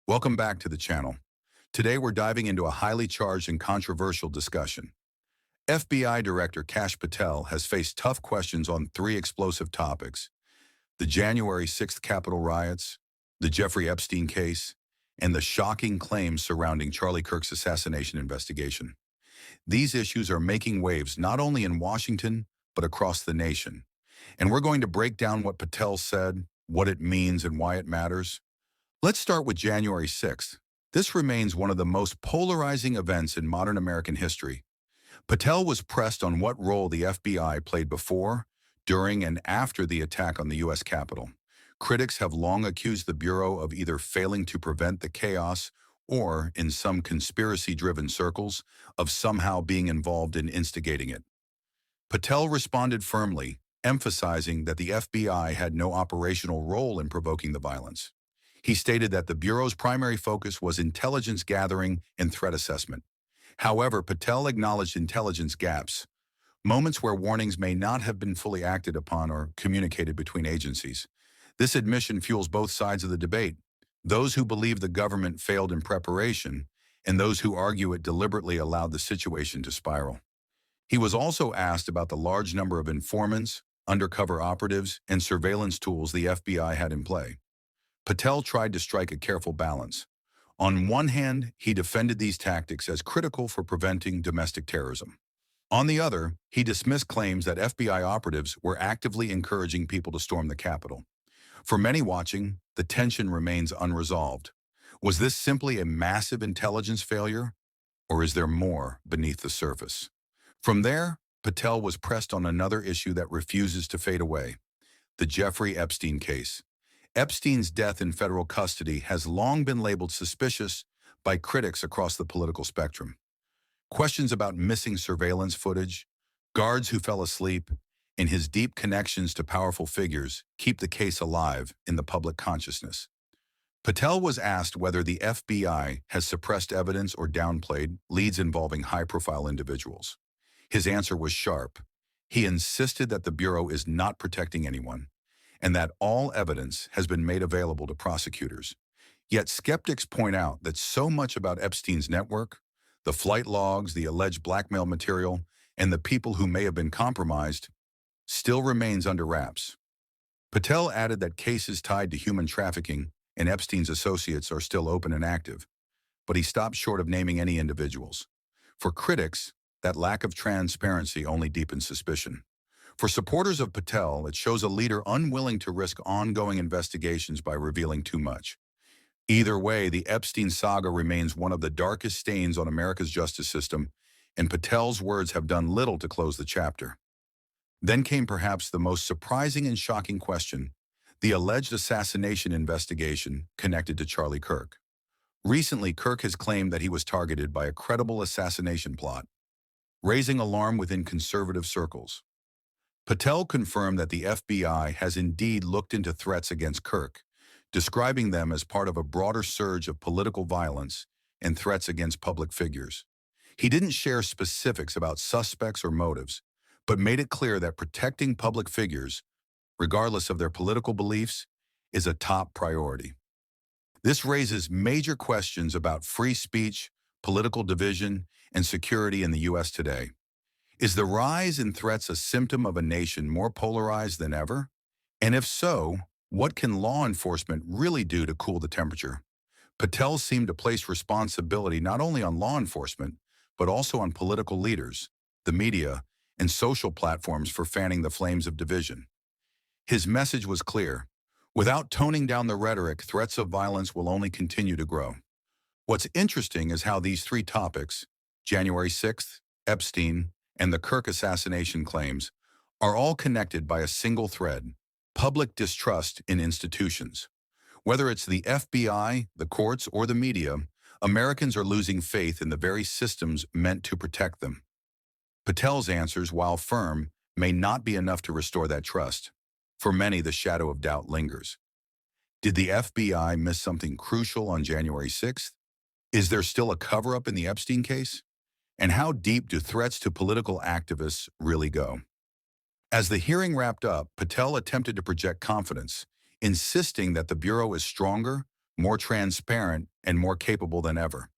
Welcome back to the channel. Today we're diving into a highly charged and controversial discussion. FBI Director Kash Patel has faced tough questions on three explosive topics: the January 6th Capitol riots, the Jeffrey Epstein case, and the shocking claims surrounding Charlie Kirk's assassination investigation. These issues are making waves not only in Washington, but across the nation. And we're going to break down what Patel said, what it means, and why it matters. Let's start with January 6th. This remains one of the most polarizing events in modern American history. Patel was pressed on what role the FBI played before, during, and after the attack on the U.S. Capitol. Critics have long accused the Bureau of either failing to prevent the chaos or, in some conspiracy-driven circles, of somehow being involved in instigating it. Patel responded firmly, emphasizing that the FBI had no operational role in provoking the violence. He stated that the Bureau's primary focus was intelligence gathering and threat assessment. However, Patel acknowledged intelligence gaps, moments where warnings may not have been fully acted upon or communicated between agencies. This admission fuels both sides of the debate: those who believe the government failed in preparation, and those who argue it deliberately allowed the situation to spiral. He was also asked about the large number of informants, undercover operatives, and surveillance tools the FBI had in play. Patel tried to strike a careful balance. On one hand, he defended these tactics as critical for preventing domestic terrorism. On the other, he dismissed claims that FBI operatives were actively encouraging people to storm the Capitol. For many watching, the tension remains unresolved. Was this simply a massive intelligence failure, or is there more beneath the surface? From there, Patel was pressed on another issue that refuses to fade away: the Jeffrey Epstein case. Epstein's death in federal custody has long been labeled suspicious by critics across the political spectrum. Questions about missing surveillance footage, guards who fell asleep, and his deep connections to powerful figures keep the case alive in the public consciousness. Patel was asked whether the FBI has suppressed evidence or downplayed leads involving high-profile individuals. His answer was sharp. He insisted that the Bureau is not protecting anyone, and that all evidence has been made available to prosecutors. Yet skeptics point out that so much about Epstein's network, the flight logs, the alleged blackmail material, and the people who may have been compromised, still remains under wraps. Patel added that cases tied to human trafficking and Epstein's associates are still open and active, but he stopped short of naming any individuals. For critics, that lack of transparency only deepens suspicion. For supporters of Patel, it shows a leader unwilling to risk ongoing investigations by revealing too much. Either way, the Epstein saga remains one of the darkest stains on America's justice system, and Patel's words have done little to close the chapter. Then came perhaps the most surprising and shocking question: the alleged assassination investigation connected to Charlie Kirk. Recently, Kirk has claimed that he was targeted by a credible assassination plot, raising alarm within conservative circles. Patel confirmed that the FBI has indeed looked into threats against Kirk, describing them as part of a broader surge of political violence and threats against public figures. He didn't share specifics about suspects or motives, but made it clear that protecting public figures, regardless of their political beliefs, is a top priority. This raises major questions about free speech, political division, and security in the U.S. today. Is the rise in threats a symptom of a nation more polarized than ever? And if so, what can law enforcement really do to cool the temperature? Patel seemed to place responsibility not only on law enforcement, but also on political leaders, the media, and social platforms for fanning the flames of division. His message was clear: without toning down the rhetoric, threats of violence will only continue to grow. What's interesting is how these three topics, January 6th, Epstein, and the Kirk assassination claims, are all connected by a single thread: public distrust in institutions. Whether it's the FBI, the courts, or the media, Americans are losing faith in the very systems meant to protect them. Patel's answers, while firm, may not be enough to restore that trust. For many, the shadow of doubt lingers. Did the FBI miss something crucial on January 6th? Is there still a cover-up in the Epstein case? And how deep do threats to political activists really go? As the hearing wrapped up, Patel attempted to project confidence, insisting that the Bureau is stronger, more transparent, and more capable than ever.